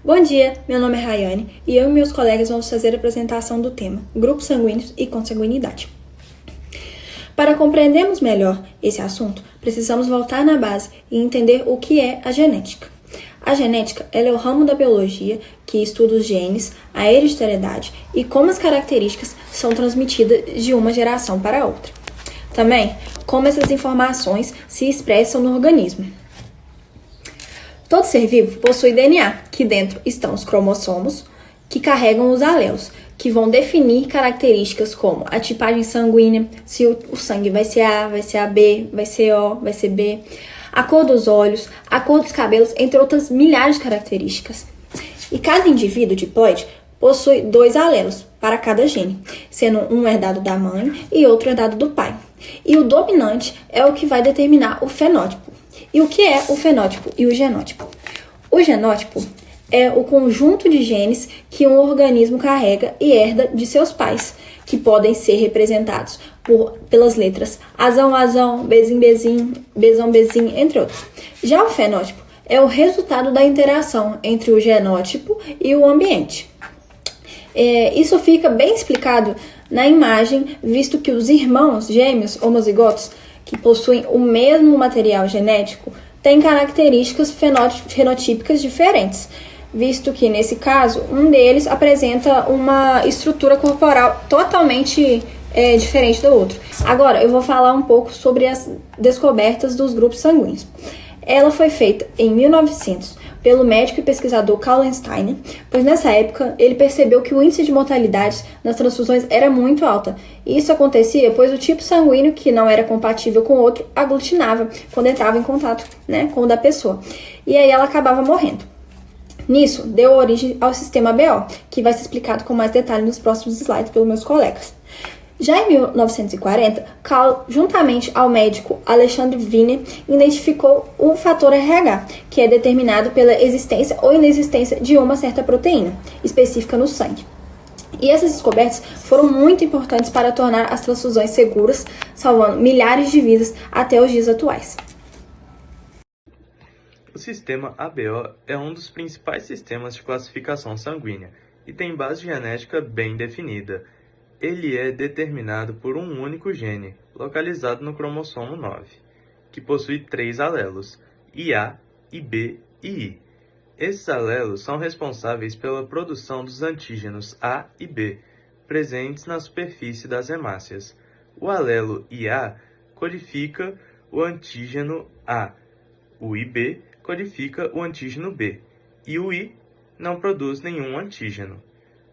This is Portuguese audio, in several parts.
Bom dia, meu nome é Rayane e eu e meus colegas vamos fazer a apresentação do tema Grupos Sanguíneos e Consanguinidade. Para compreendermos melhor esse assunto, precisamos voltar na base e entender o que é a genética. A genética é o ramo da biologia que estuda os genes, a hereditariedade e como as características são transmitidas de uma geração para outra. Também, como essas informações se expressam no organismo. Todo ser vivo possui DNA, que dentro estão os cromossomos, que carregam os alelos, que vão definir características como a tipagem sanguínea, se o sangue vai ser A, vai ser AB, vai ser O, vai ser B, a cor dos olhos, a cor dos cabelos, entre outras milhares de características. E cada indivíduo diploide possui 2 alelos para cada gene, sendo um herdado da mãe e outro herdado do pai. E o dominante é o que vai determinar o fenótipo. E o que é o fenótipo e o genótipo? O genótipo é o conjunto de genes que um organismo carrega e herda de seus pais, que podem ser representados pelas letras Azão, Azão, Bezim, Bezim, Bezão, Bezim, entre outros. Já o fenótipo é o resultado da interação entre o genótipo e o ambiente. Isso fica bem explicado na imagem, visto que os irmãos gêmeos homozigotos, que possuem o mesmo material genético, têm características fenotípicas diferentes, visto que, nesse caso, um deles apresenta uma estrutura corporal totalmente diferente do outro. Agora, eu vou falar um pouco sobre as descobertas dos grupos sanguíneos. Ela foi feita em 1900 pelo médico e pesquisador Carl Steiner, pois nessa época ele percebeu que o índice de mortalidade nas transfusões era muito alta. E isso acontecia pois o tipo sanguíneo que não era compatível com o outro aglutinava quando entrava em contato, com o da pessoa. E aí ela acabava morrendo. Nisso, deu origem ao sistema ABO, que vai ser explicado com mais detalhe nos próximos slides pelos meus colegas. Já em 1940, Carl, juntamente ao médico Alexandre Wiener, identificou o fator RH, que é determinado pela existência ou inexistência de uma certa proteína específica no sangue. E essas descobertas foram muito importantes para tornar as transfusões seguras, salvando milhares de vidas até os dias atuais. O sistema ABO é um dos principais sistemas de classificação sanguínea e tem base genética bem definida. Ele é determinado por um único gene, localizado no cromossomo 9, que possui 3 alelos, IA, IB e I. Esses alelos são responsáveis pela produção dos antígenos A e B, presentes na superfície das hemácias. O alelo IA codifica o antígeno A, o IB codifica o antígeno B, e o I não produz nenhum antígeno.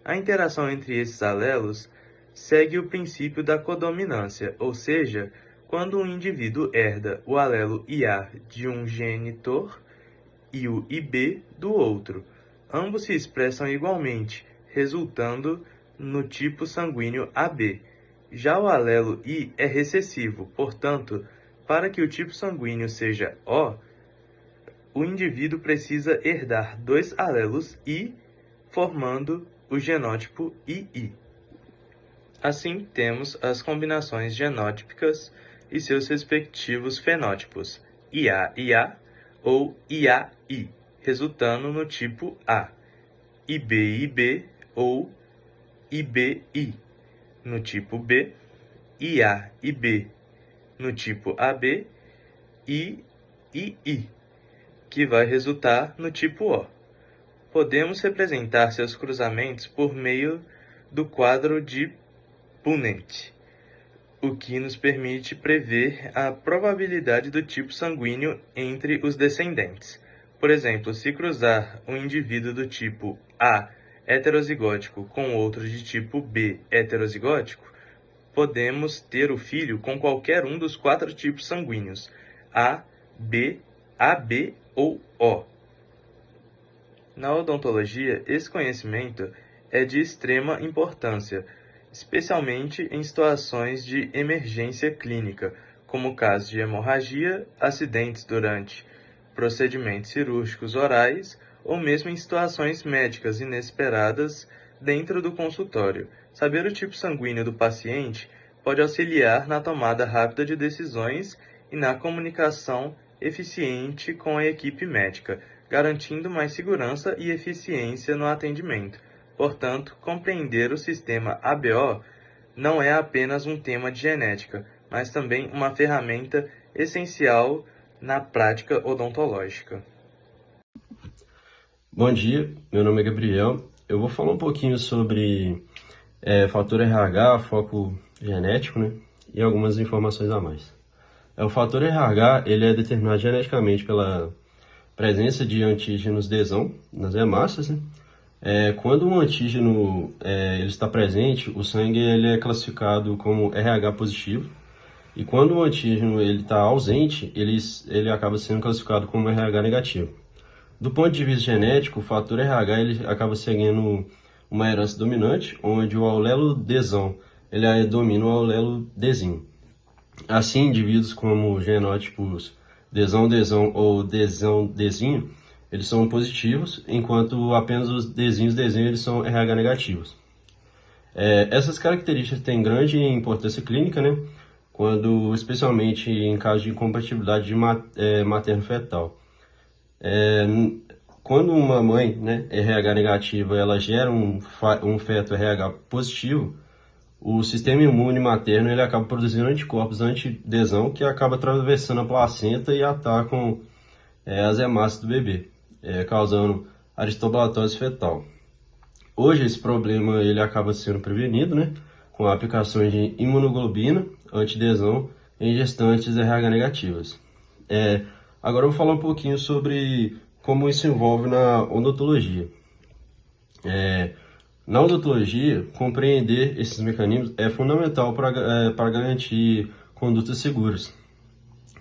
A interação entre esses alelos segue o princípio da codominância, ou seja, quando um indivíduo herda o alelo IA de um genitor e o IB do outro. Ambos se expressam igualmente, resultando no tipo sanguíneo AB. Já o alelo I é recessivo, portanto, para que o tipo sanguíneo seja O, o indivíduo precisa herdar 2 alelos I, formando o genótipo II. Assim, temos as combinações genótipicas e seus respectivos fenótipos, IA-IA ou IA-I, resultando no tipo A, IB-IB ou IB-I, no tipo B, IA-IB, no tipo AB e II, que vai resultar no tipo O. Podemos representar seus cruzamentos por meio do quadro de Punnett, o que nos permite prever a probabilidade do tipo sanguíneo entre os descendentes. Por exemplo, se cruzar um indivíduo do tipo A heterozigótico com outro de tipo B heterozigótico, podemos ter o filho com qualquer um dos 4 tipos sanguíneos, A, B, AB ou O. Na odontologia, esse conhecimento é de extrema importância, especialmente em situações de emergência clínica, como casos de hemorragia, acidentes durante procedimentos cirúrgicos orais ou mesmo em situações médicas inesperadas dentro do consultório. Saber o tipo sanguíneo do paciente pode auxiliar na tomada rápida de decisões e na comunicação eficiente com a equipe médica, garantindo mais segurança e eficiência no atendimento. Portanto, compreender o sistema ABO não é apenas um tema de genética, mas também uma ferramenta essencial na prática odontológica. Bom dia, meu nome é Gabriel. Eu vou falar um pouquinho sobre fator RH, foco genético, né? E algumas informações a mais. O fator RH ele é determinado geneticamente pela presença de antígenos desão nas hemácias, né? Quando um antígeno ele está presente, o sangue ele é classificado como RH positivo. E quando o antígeno está ausente, ele acaba sendo classificado como RH negativo. Do ponto de vista genético, o fator RH ele acaba seguindo uma herança dominante, onde o alelo desão ele domina o alelo desinho. Assim, indivíduos como genótipos desão-desão ou desão-desinho, eles são positivos, enquanto apenas os desinhos-desinho eles são RH negativos. Essas características têm grande importância clínica, né? Especialmente em caso de incompatibilidade materno-fetal. Quando uma mãe, né, RH negativa, ela gera um feto RH positivo, o sistema imune materno ele acaba produzindo anticorpos antidesão que acaba atravessando a placenta e atacam as hemácias do bebê, causando aristoblatose fetal. Hoje esse problema ele acaba sendo prevenido, né, com a aplicação de imunoglobulina antidesão em gestantes RH negativas. Agora eu vou falar um pouquinho sobre como isso envolve na odontologia. Na odontologia, compreender esses mecanismos é fundamental para garantir condutas seguras,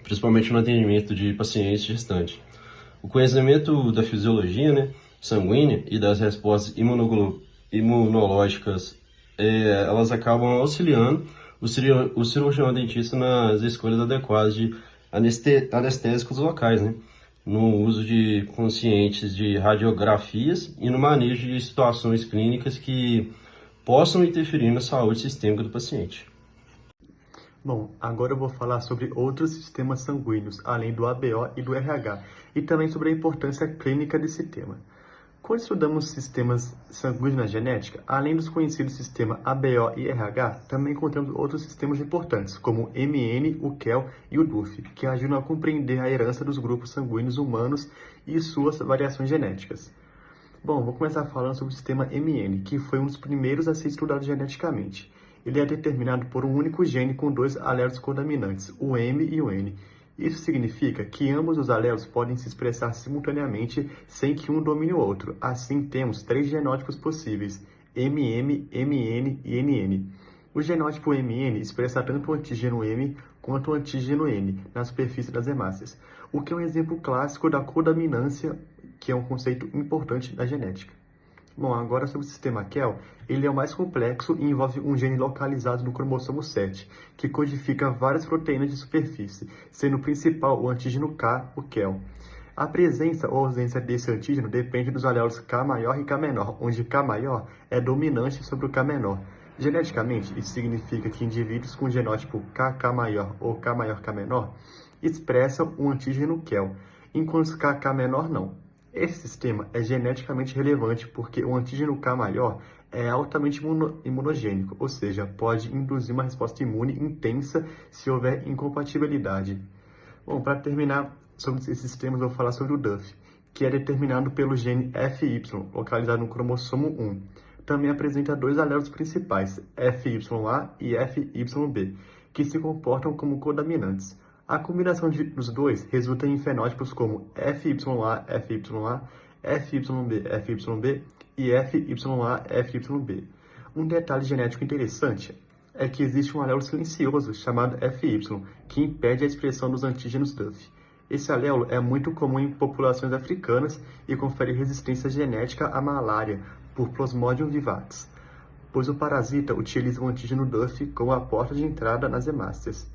principalmente no atendimento de pacientes gestantes. O conhecimento da fisiologia, né, sanguínea e das respostas imunológicas, elas acabam auxiliando o cirurgião dentista nas escolhas adequadas de anestésicos locais, né, no uso de conscientes de radiografias e no manejo de situações clínicas que possam interferir na saúde sistêmica do paciente. Bom, agora eu vou falar sobre outros sistemas sanguíneos, além do ABO e do RH, e também sobre a importância clínica desse tema. Quando estudamos sistemas sanguíneos na genética, além dos conhecidos sistemas ABO e RH, também encontramos outros sistemas importantes, como o MN, o KEL e o DUF, que ajudam a compreender a herança dos grupos sanguíneos humanos e suas variações genéticas. Bom, vou começar falando sobre o sistema MN, que foi um dos primeiros a ser estudado geneticamente. Ele é determinado por um único gene com dois alelos codominantes, o M e o N. Isso significa que ambos os alelos podem se expressar simultaneamente sem que um domine o outro. Assim, temos três genótipos possíveis, MM, MN e NN. O genótipo MN expressa tanto o antígeno M quanto o antígeno N na superfície das hemácias, o que é um exemplo clássico da codominância, que é um conceito importante da genética. Bom, agora sobre o sistema KEL, ele é o mais complexo e envolve um gene localizado no cromossomo 7, que codifica várias proteínas de superfície, sendo o principal o antígeno K, o KEL. A presença ou ausência desse antígeno depende dos alelos K maior e K menor, onde K maior é dominante sobre o K menor. Geneticamente, isso significa que indivíduos com genótipo KK maior ou K maior K menor expressam o antígeno KEL, enquanto os KK menor não. Esse sistema é geneticamente relevante porque o antígeno K maior é altamente imunogênico, ou seja, pode induzir uma resposta imune intensa se houver incompatibilidade. Bom, para terminar sobre esses sistemas, eu vou falar sobre o DUF, que é determinado pelo gene FY, localizado no cromossomo 1. Também apresenta dois alelos principais, FYA e FYB, que se comportam como codominantes. A combinação dos dois resulta em fenótipos como FYA, FYA, FYB, FYB e FYA, FYB. Um detalhe genético interessante é que existe um alelo silencioso chamado FY, que impede a expressão dos antígenos DUF. Esse alelo é muito comum em populações africanas e confere resistência genética à malária por Plasmodium vivax, pois o parasita utiliza o antígeno DUF como a porta de entrada nas hemácias.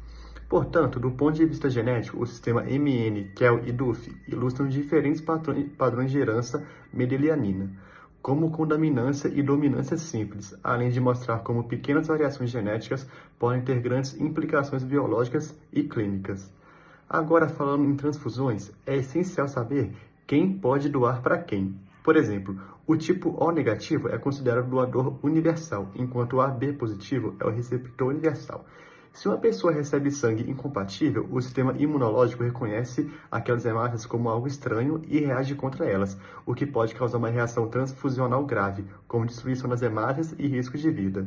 Portanto, do ponto de vista genético, o sistema MN, KEL e DUF ilustram diferentes padrões de herança mendelianina, como condominância e dominância simples, além de mostrar como pequenas variações genéticas podem ter grandes implicações biológicas e clínicas. Agora, falando em transfusões, é essencial saber quem pode doar para quem. Por exemplo, o tipo O negativo é considerado doador universal, enquanto o AB positivo é o receptor universal. Se uma pessoa recebe sangue incompatível, o sistema imunológico reconhece aquelas hemácias como algo estranho e reage contra elas, o que pode causar uma reação transfusional grave, como destruição das hemácias e risco de vida.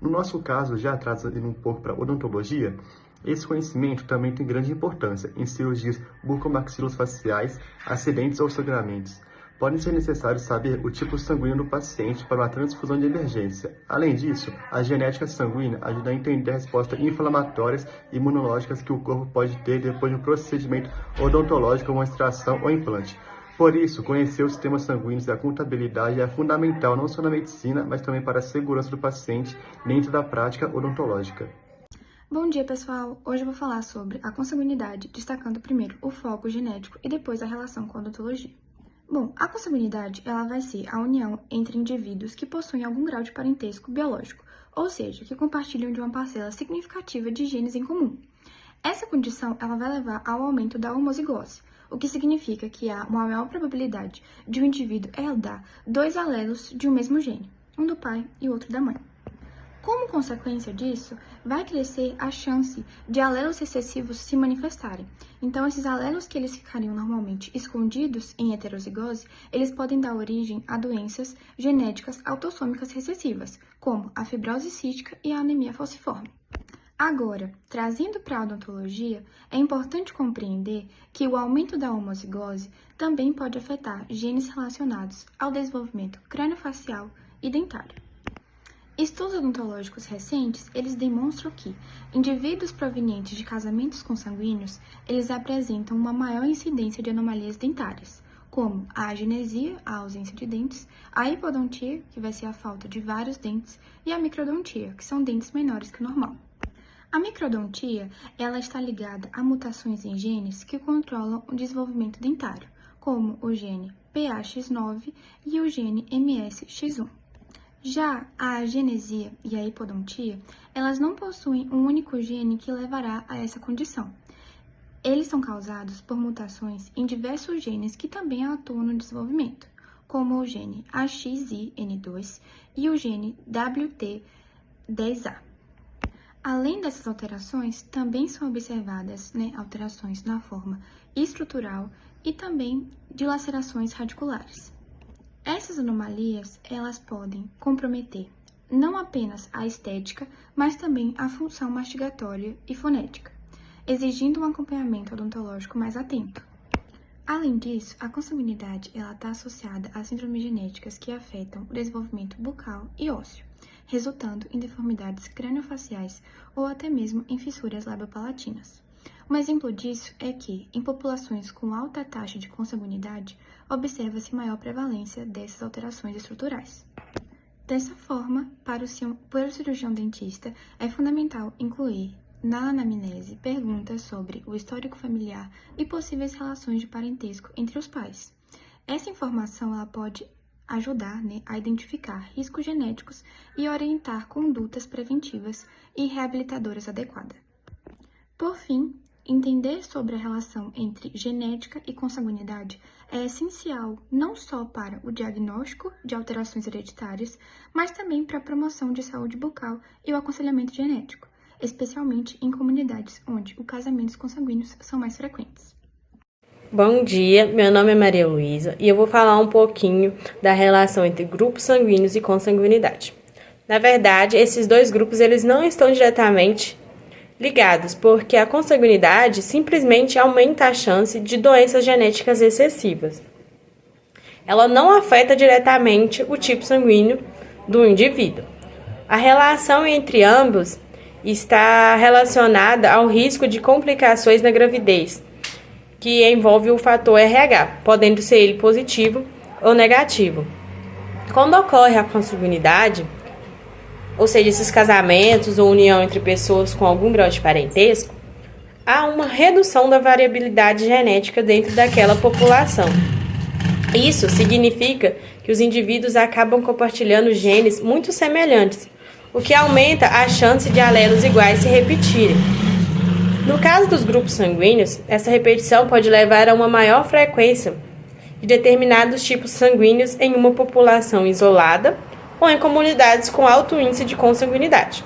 No nosso caso, já trazendo um pouco para odontologia, esse conhecimento também tem grande importância em cirurgias bucomaxilofaciais, acidentes ou sangramentos. Pode ser necessário saber o tipo sanguíneo do paciente para uma transfusão de emergência. Além disso, a genética sanguínea ajuda a entender respostas inflamatórias e imunológicas que o corpo pode ter depois de um procedimento odontológico como uma extração ou implante. Por isso, conhecer os sistemas sanguíneos e a contabilidade é fundamental não só na medicina, mas também para a segurança do paciente dentro da prática odontológica. Bom dia, pessoal! Hoje eu vou falar sobre a consanguinidade, destacando primeiro o foco genético e depois a relação com a odontologia. Bom, a consanguinidade ela vai ser a união entre indivíduos que possuem algum grau de parentesco biológico, ou seja, que compartilham de uma parcela significativa de genes em comum. Essa condição ela vai levar ao aumento da homozigose, o que significa que há uma maior probabilidade de um indivíduo herdar 2 alelos de um mesmo gene, um do pai e outro da mãe. Como consequência disso, vai crescer a chance de alelos recessivos se manifestarem. Então, esses alelos que eles ficariam normalmente escondidos em heterozigose, eles podem dar origem a doenças genéticas autossômicas recessivas, como a fibrose cística e a anemia falciforme. Agora, trazendo para a odontologia, é importante compreender que o aumento da homozigose também pode afetar genes relacionados ao desenvolvimento craniofacial e dentário. Estudos odontológicos recentes, eles demonstram que indivíduos provenientes de casamentos consanguíneos, eles apresentam uma maior incidência de anomalias dentárias, como a agenesia, a ausência de dentes, a hipodontia, que vai ser a falta de vários dentes, e a microdontia, que são dentes menores que o normal. A microdontia, ela está ligada a mutações em genes que controlam o desenvolvimento dentário, como o gene PAX9 e o gene MSX1. Já a agenesia e a hipodontia, elas não possuem um único gene que levará a essa condição. Eles são causados por mutações em diversos genes que também atuam no desenvolvimento, como o gene AXIN2 e o gene WT10A. Além dessas alterações, também são observadas alterações na forma estrutural e também dilacerações radiculares. Essas anomalias, elas podem comprometer não apenas a estética, mas também a função mastigatória e fonética, exigindo um acompanhamento odontológico mais atento. Além disso, a consanguinidade está associada a síndromes genéticas que afetam o desenvolvimento bucal e ósseo, resultando em deformidades craniofaciais ou até mesmo em fissuras labiopalatinas. Um exemplo disso é que, em populações com alta taxa de consanguinidade, observa-se maior prevalência dessas alterações estruturais. Dessa forma, para o cirurgião dentista, é fundamental incluir na anamnese perguntas sobre o histórico familiar e possíveis relações de parentesco entre os pais. Essa informação ela pode ajudar a identificar riscos genéticos e orientar condutas preventivas e reabilitadoras adequadas. Por fim, entender sobre a relação entre genética e consanguinidade é essencial não só para o diagnóstico de alterações hereditárias, mas também para a promoção de saúde bucal e o aconselhamento genético, especialmente em comunidades onde os casamentos consanguíneos são mais frequentes. Bom dia, meu nome é Maria Luísa e eu vou falar um pouquinho da relação entre grupos sanguíneos e consanguinidade. Na verdade, esses dois grupos eles não estão diretamente ligados, porque a consanguinidade simplesmente aumenta a chance de doenças genéticas recessivas. Ela não afeta diretamente o tipo sanguíneo do indivíduo. A relação entre ambos está relacionada ao risco de complicações na gravidez, que envolve o fator RH, podendo ser ele positivo ou negativo. Quando ocorre a consanguinidade, ou seja, esses casamentos ou união entre pessoas com algum grau de parentesco, há uma redução da variabilidade genética dentro daquela população. Isso significa que os indivíduos acabam compartilhando genes muito semelhantes, o que aumenta a chance de alelos iguais se repetirem. No caso dos grupos sanguíneos, essa repetição pode levar a uma maior frequência de determinados tipos sanguíneos em uma população isolada ou em comunidades com alto índice de consanguinidade.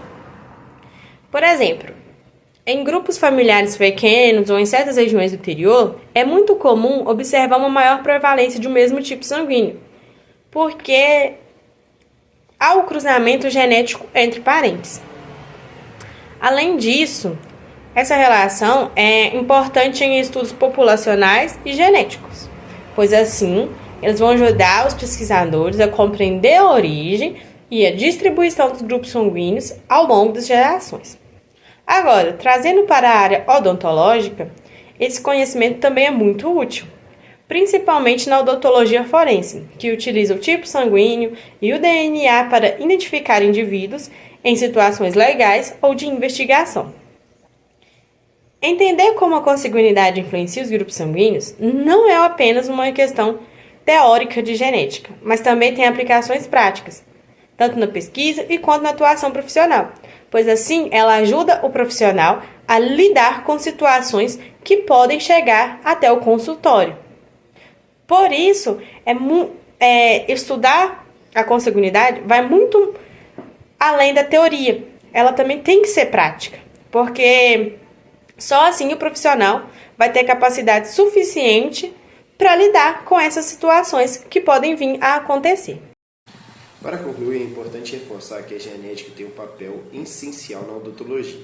Por exemplo, em grupos familiares pequenos ou em certas regiões do interior, é muito comum observar uma maior prevalência de um mesmo tipo sanguíneo, porque há o cruzamento genético entre parentes. Além disso, essa relação é importante em estudos populacionais e genéticos, pois assim eles vão ajudar os pesquisadores a compreender a origem e a distribuição dos grupos sanguíneos ao longo das gerações. Agora, trazendo para a área odontológica, esse conhecimento também é muito útil, principalmente na odontologia forense, que utiliza o tipo sanguíneo e o DNA para identificar indivíduos em situações legais ou de investigação. Entender como a consanguinidade influencia os grupos sanguíneos não é apenas uma questão teórica de genética, mas também tem aplicações práticas, tanto na pesquisa e quanto na atuação profissional, pois assim ela ajuda o profissional a lidar com situações que podem chegar até o consultório. Por isso, estudar a consanguinidade vai muito além da teoria. Ela também tem que ser prática, porque só assim o profissional vai ter capacidade suficiente para lidar com essas situações que podem vir a acontecer. Para concluir, é importante reforçar que a genética tem um papel essencial na odontologia.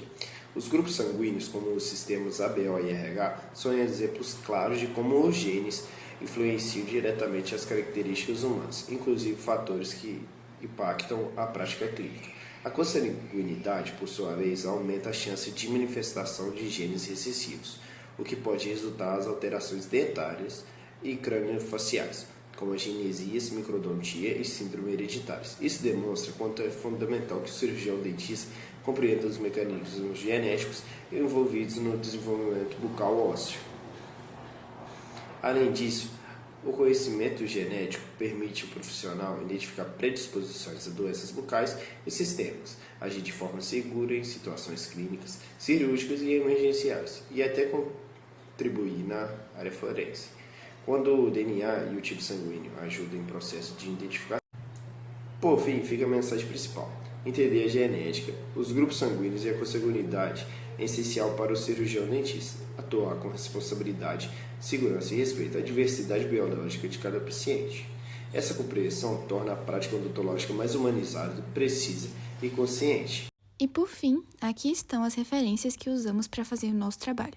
Os grupos sanguíneos, como os sistemas ABO e RH, são exemplos claros de como os genes influenciam diretamente as características humanas, inclusive fatores que impactam a prática clínica. A consanguinidade, por sua vez, aumenta a chance de manifestação de genes recessivos, o que pode resultar em alterações dentárias e crâniofaciais, como agenesias, microdontia e síndrome hereditárias. Isso demonstra quanto é fundamental que o cirurgião dentista compreenda os mecanismos genéticos envolvidos no desenvolvimento bucal ósseo. Além disso, o conhecimento genético permite ao profissional identificar predisposições a doenças bucais e sistêmicas, agir de forma segura em situações clínicas, cirúrgicas e emergenciais, e até contribuir na área forense, quando o DNA e o tipo sanguíneo ajudam em processo de identificação. Por fim, fica a mensagem principal. Entender a genética, os grupos sanguíneos e a consanguinidade é essencial para o cirurgião dentista atuar com responsabilidade, segurança e respeito à diversidade biológica de cada paciente. Essa compreensão torna a prática odontológica mais humanizada, precisa e consciente. E por fim, aqui estão as referências que usamos para fazer o nosso trabalho.